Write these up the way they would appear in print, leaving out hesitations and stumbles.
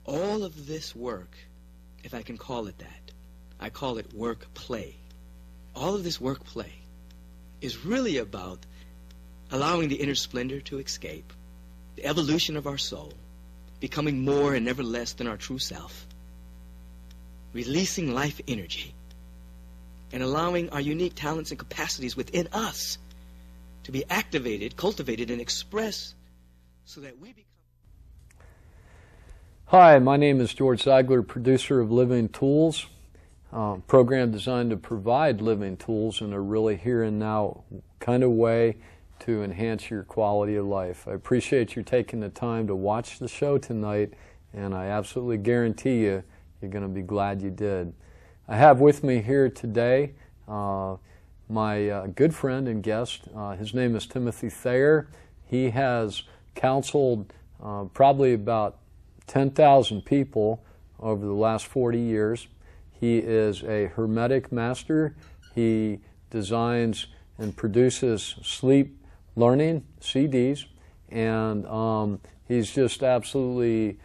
All of this work, if I can call it that, I call it work-play. All of this work-play is really about allowing the inner splendor to escape, the evolution of our soul, becoming more and never less than our true self, releasing life energy, and allowing our unique talents and capacities within us to be activated, cultivated, and expressed so that we become... Hi, my name is George Zeigler, producer of Living Tools, program designed to provide living tools in a really here and now kind of way to enhance your quality of life. I appreciate you taking the time to watch the show tonight, and I absolutely guarantee you're going to be glad you did. I have with me here today my good friend and guest. His name is Timothy Thayer. He has counseled probably about 10,000 people over the last 40 years. He is a Hermetic master. He designs and produces sleep learning CDs, and he's just absolutely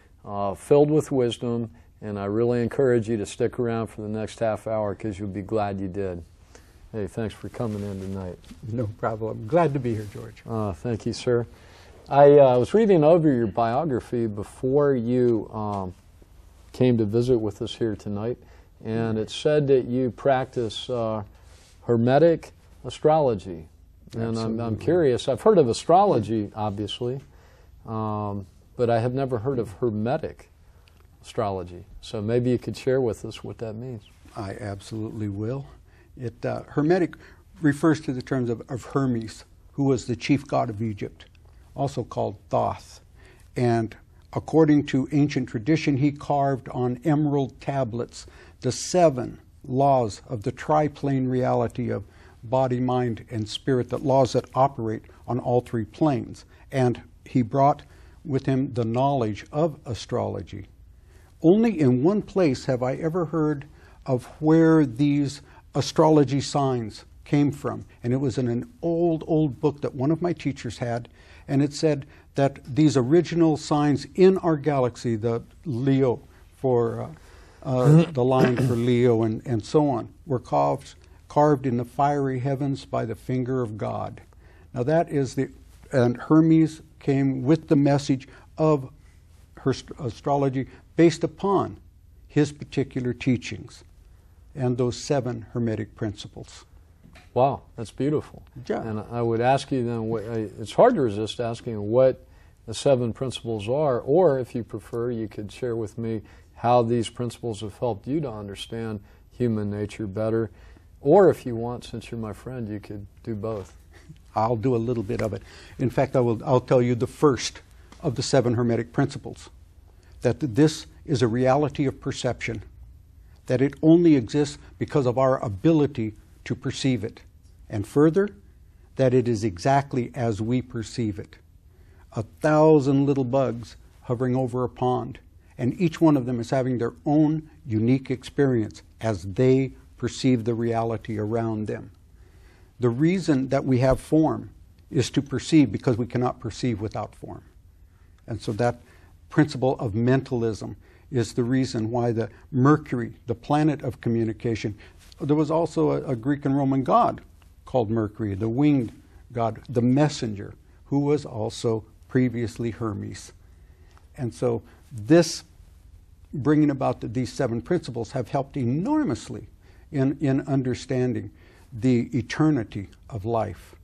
filled with wisdom, and I really encourage you to stick around for the next half hour because you'll be glad you did. Hey, thanks for coming in tonight. No problem. Glad to be here, George. Thank you, sir. I was reading over your biography before you came to visit with us here tonight, and it said that you practice Hermetic astrology. And I'm curious. I've heard of astrology, obviously, but I have never heard of Hermetic astrology. So maybe you could share with us what that means. I absolutely will. Hermetic refers to the terms of Hermes, who was the chief god of Egypt, also called Thoth. And according to ancient tradition, he carved on emerald tablets the 7 laws of the triplane reality of body, mind, and spirit, the laws that operate on all 3 planes. And he brought with him the knowledge of astrology. Only in one place have I ever heard of where these astrology signs came from. And it was in an old book that one of my teachers had. And it said that these original signs in our galaxy, the Leo for the line for Leo and so on, were carved in the fiery heavens by the finger of God. Now that is and Hermes came with the message of astrology based upon his particular teachings and those 7 Hermetic principles. Wow, that's beautiful. Yeah. And I would ask you then, it's hard to resist asking what the 7 principles are, or if you prefer, you could share with me how these principles have helped you to understand human nature better. Or if you want, since you're my friend, you could do both. I'll do a little bit of it. In fact, I'll tell you the first of the 7 Hermetic principles, that this is a reality of perception, that it only exists because of our ability to perceive it. And further, that it is exactly as we perceive it. 1,000 little bugs hovering over a pond, and each one of them is having their own unique experience as they perceive the reality around them. The reason that we have form is to perceive, because we cannot perceive without form. And so that principle of mentalism is the reason why the Mercury, the planet of communication, there was also a Greek and Roman god called Mercury, the winged god, the messenger, who was also previously Hermes. And so this, bringing about these 7 principles, have helped enormously in understanding the eternity of life.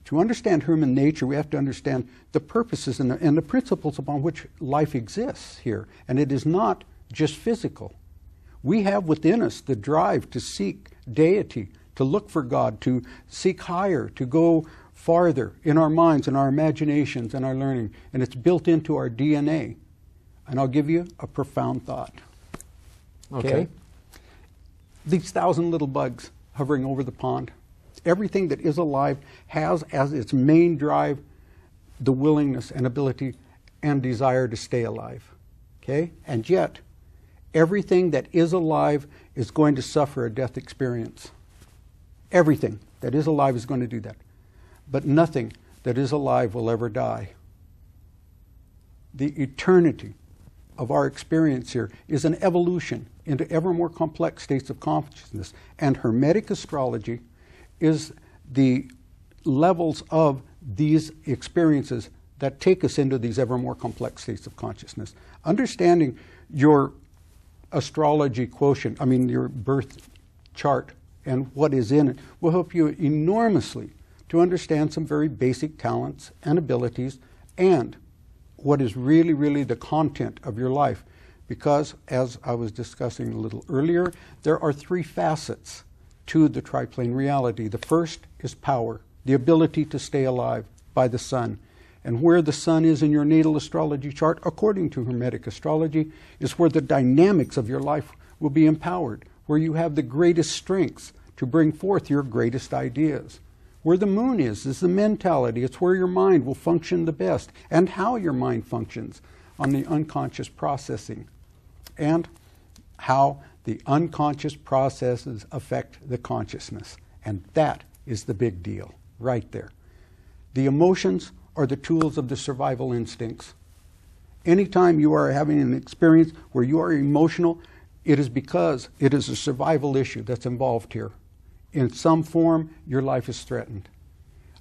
To understand human nature, we have to understand the purposes and the principles upon which life exists here. And it is not just physical. We have within us the drive to seek deity, to look for God, to seek higher, to go farther in our minds and our imaginations and our learning. And it's built into our DNA. And I'll give you a profound thought. Okay. These 1,000 little bugs hovering over the pond, everything that is alive has as its main drive the willingness and ability and desire to stay alive. Okay? And yet, everything that is alive is going to suffer a death experience. Everything that is alive is going to do that. But nothing that is alive will ever die. The eternity of our experience here is an evolution into ever more complex states of consciousness. And Hermetic astrology is the levels of these experiences that take us into these ever more complex states of consciousness. Understanding your astrology quotient, your birth chart and what is in it, will help you enormously to understand some very basic talents and abilities and what is really, really the content of your life. Because, as I was discussing a little earlier, there are three facets to the triplane reality. The first is power, the ability to stay alive by the sun. And where the sun is in your natal astrology chart, according to Hermetic astrology, is where the dynamics of your life will be empowered, where you have the greatest strengths to bring forth your greatest ideas. Where the moon is the mentality. It's where your mind will function the best, and how your mind functions on the unconscious processing, and how the unconscious processes affect the consciousness. And that is the big deal right there. The emotions are the tools of the survival instincts. Anytime you are having an experience where you are emotional, it is because it is a survival issue that's involved here. In some form, your life is threatened.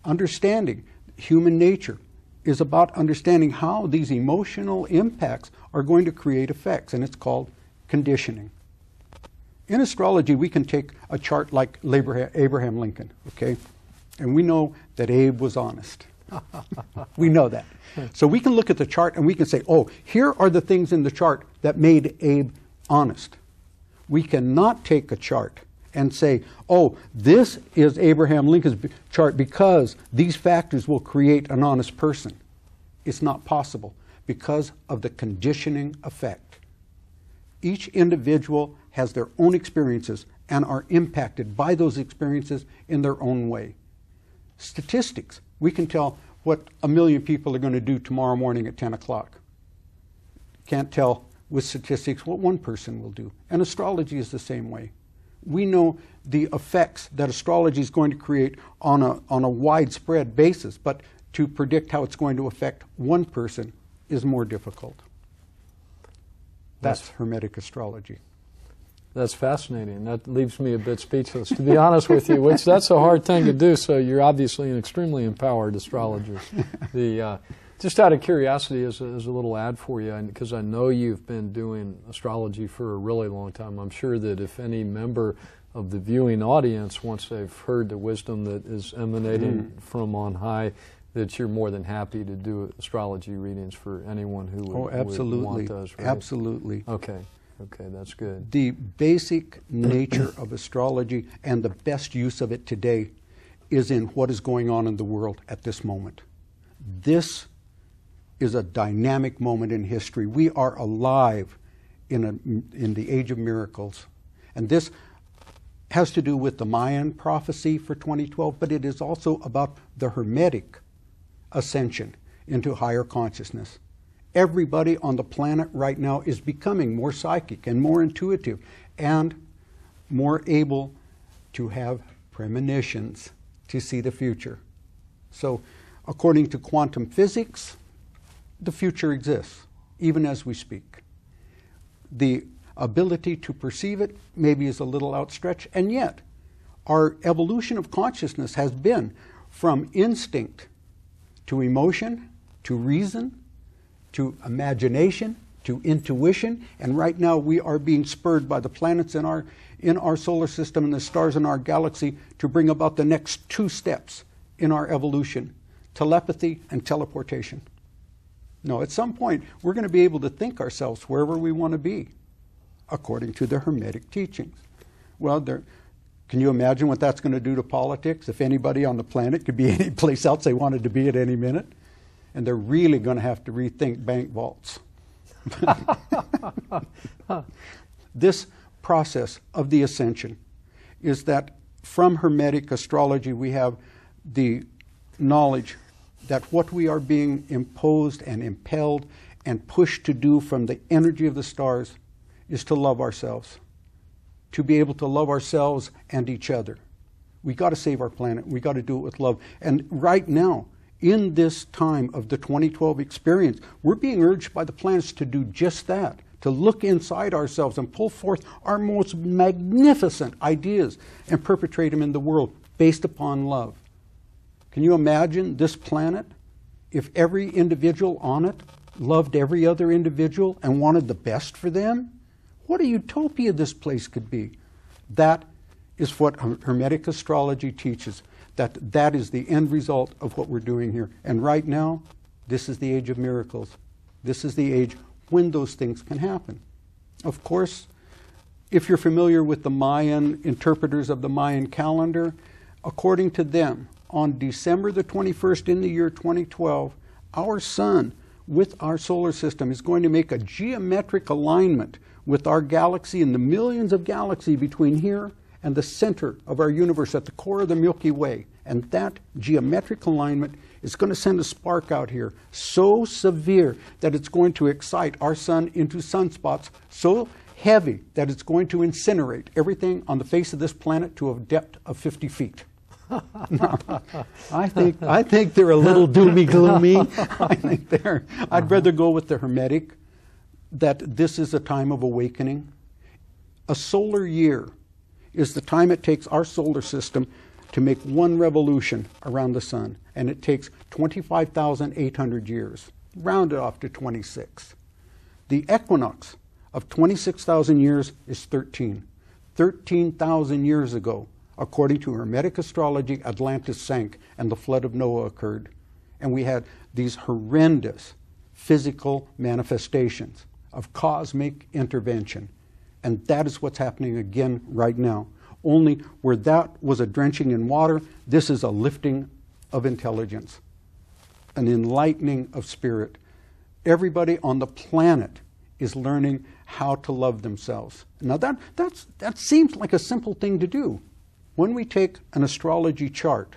Understanding human nature is about understanding how these emotional impacts are going to create effects, and it's called conditioning. In astrology, we can take a chart like Abraham Lincoln, okay? And we know that Abe was honest. We know that. So we can look at the chart and we can say, oh, here are the things in the chart that made Abe honest. We cannot take a chart and say, oh, this is Abraham Lincoln's chart because these factors will create an honest person. It's not possible because of the conditioning effect. Each individual has their own experiences and are impacted by those experiences in their own way. Statistics, we can tell what 1 million people are going to do tomorrow morning at 10 o'clock. Can't tell with statistics what one person will do. And astrology is the same way. We know the effects that astrology is going to create on a widespread basis, but to predict how it's going to affect one person is more difficult. That's Hermetic astrology. That's fascinating. That leaves me a bit speechless, to be honest with you, which that's a hard thing to do, so you're obviously an extremely empowered astrologer. Just out of curiosity, as a little ad for you, because I know you've been doing astrology for a really long time, I'm sure that if any member of the viewing audience, once they've heard the wisdom that is emanating from on high, that you're more than happy to do astrology readings for anyone who would want those, right? Absolutely. Okay, that's good. The basic nature of astrology and the best use of it today is in what is going on in the world at this moment. This is a dynamic moment in history. We are alive in the age of miracles. And this has to do with the Mayan prophecy for 2012, but it is also about the Hermetic ascension into higher consciousness. Everybody on the planet right now is becoming more psychic and more intuitive and more able to have premonitions to see the future. So, according to quantum physics, the future exists, even as we speak. The ability to perceive it maybe is a little outstretched, and yet our evolution of consciousness has been from instinct to emotion, to reason, to imagination, to intuition, and right now we are being spurred by the planets in our solar system and the stars in our galaxy to bring about the next 2 steps in our evolution, telepathy and teleportation. No, at some point, we're going to be able to think ourselves wherever we want to be, according to the Hermetic teachings. Well, can you imagine what that's going to do to politics? If anybody on the planet could be any place else they wanted to be at any minute? And they're really going to have to rethink bank vaults. This process of the ascension is that from Hermetic astrology we have the knowledge that what we are being imposed and impelled and pushed to do from the energy of the stars is to love ourselves, to be able to love ourselves and each other. We got to save our planet. We got to do it with love. And right now, in this time of the 2012 experience, we're being urged by the planets to do just that, to look inside ourselves and pull forth our most magnificent ideas and perpetrate them in the world based upon love. Can you imagine this planet if every individual on it loved every other individual and wanted the best for them? What a utopia this place could be. That is what Hermetic astrology teaches. That is the end result of what we're doing here. And right now, this is the age of miracles. This is the age when those things can happen. Of course, if you're familiar with the Mayan interpreters of the Mayan calendar, according to them, on December the 21st in the year 2012, our sun with our solar system is going to make a geometric alignment with our galaxy and the millions of galaxies between here and the center of our universe at the core of the Milky Way. And that geometric alignment is going to send a spark out here so severe that it's going to excite our sun into sunspots so heavy that it's going to incinerate everything on the face of this planet to a depth of 50 feet. No, I think they're a little doomy gloomy. I'd rather go with the Hermetic, that this is a time of awakening. A solar year is the time it takes our solar system to make one revolution around the sun, and it takes 25,800 years, rounded off to 26. The equinox of 26,000 years is 13. 13,000 years ago, according to Hermetic astrology, Atlantis sank and the flood of Noah occurred. And we had these horrendous physical manifestations of cosmic intervention. And that is what's happening again right now. Only where that was a drenching in water, this is a lifting of intelligence, an enlightening of spirit. Everybody on the planet is learning how to love themselves. Now that seems like a simple thing to do. When we take an astrology chart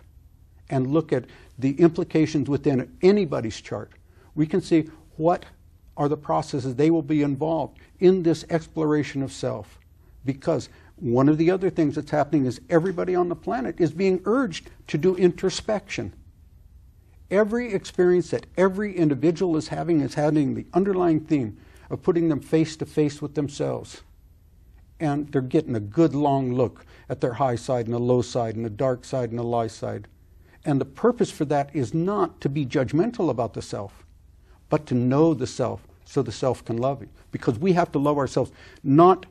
and look at the implications within anybody's chart, we can see what are the processes they will be involved in this exploration of self. Because one of the other things that's happening is everybody on the planet is being urged to do introspection. Every experience that every individual is having the underlying theme of putting them face to face with themselves. And they're getting a good long look at their high side and the low side and the dark side and the light side. And the purpose for that is not to be judgmental about the self, but to know the self so the self can love you. Because we have to love ourselves, not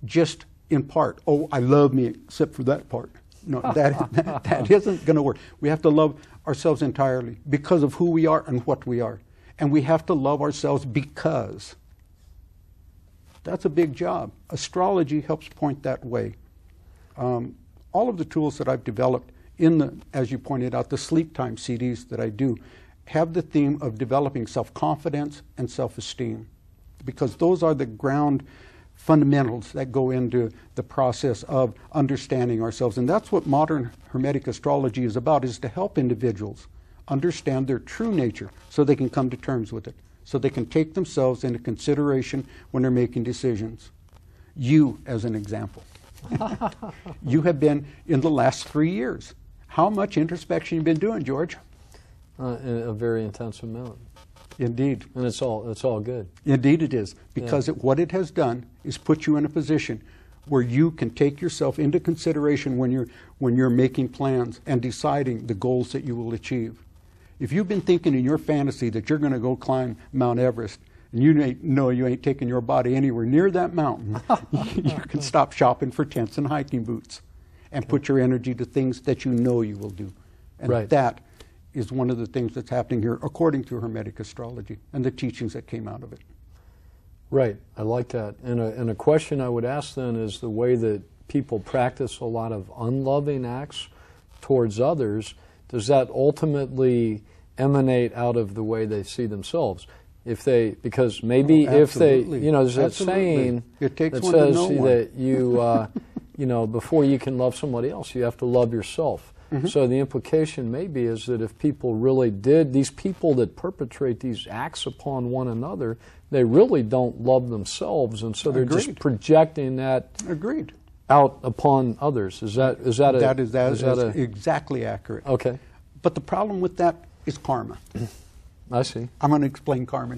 just in part. Oh, I love me except for that part. No, that isn't going to work. We have to love ourselves entirely because of who we are and what we are. And we have to love ourselves because. That's a big job. Astrology helps point that way. All of the tools that I've developed in the, as you pointed out, the sleep time CDs that I do, have the theme of developing self-confidence and self-esteem, because those are the ground fundamentals that go into the process of understanding ourselves. And that's what modern Hermetic astrology is about, is to help individuals understand their true nature so they can come to terms with it, so they can take themselves into consideration when they're making decisions. You, as an example. You have been, in the last 3 years, how much introspection have you been doing, George? A very intense amount. Indeed. And it's all good. Indeed it is. Because what it has done is put you in a position where you can take yourself into consideration when you're making plans and deciding the goals that you will achieve. If you've been thinking in your fantasy that you're going to go climb Mount Everest, and you ain't taking your body anywhere near that mountain, you can stop shopping for tents and hiking boots and put your energy to things that you know you will do. And that is one of the things that's happening here according to Hermetic astrology and the teachings that came out of it. Right. I like that. And a question I would ask then is the way that people practice a lot of unloving acts towards others, does that ultimately emanate out of the way they see themselves? Because maybe if they, there's that saying that says that you, before you can love somebody else, you have to love yourself. Mm-hmm. So the implication maybe is that if people really did, these people that perpetrate these acts upon one another, they really don't love themselves, and so they're just projecting that out upon others. Is that exactly accurate? Okay. But the problem with that is karma. I see. I'm going to explain karma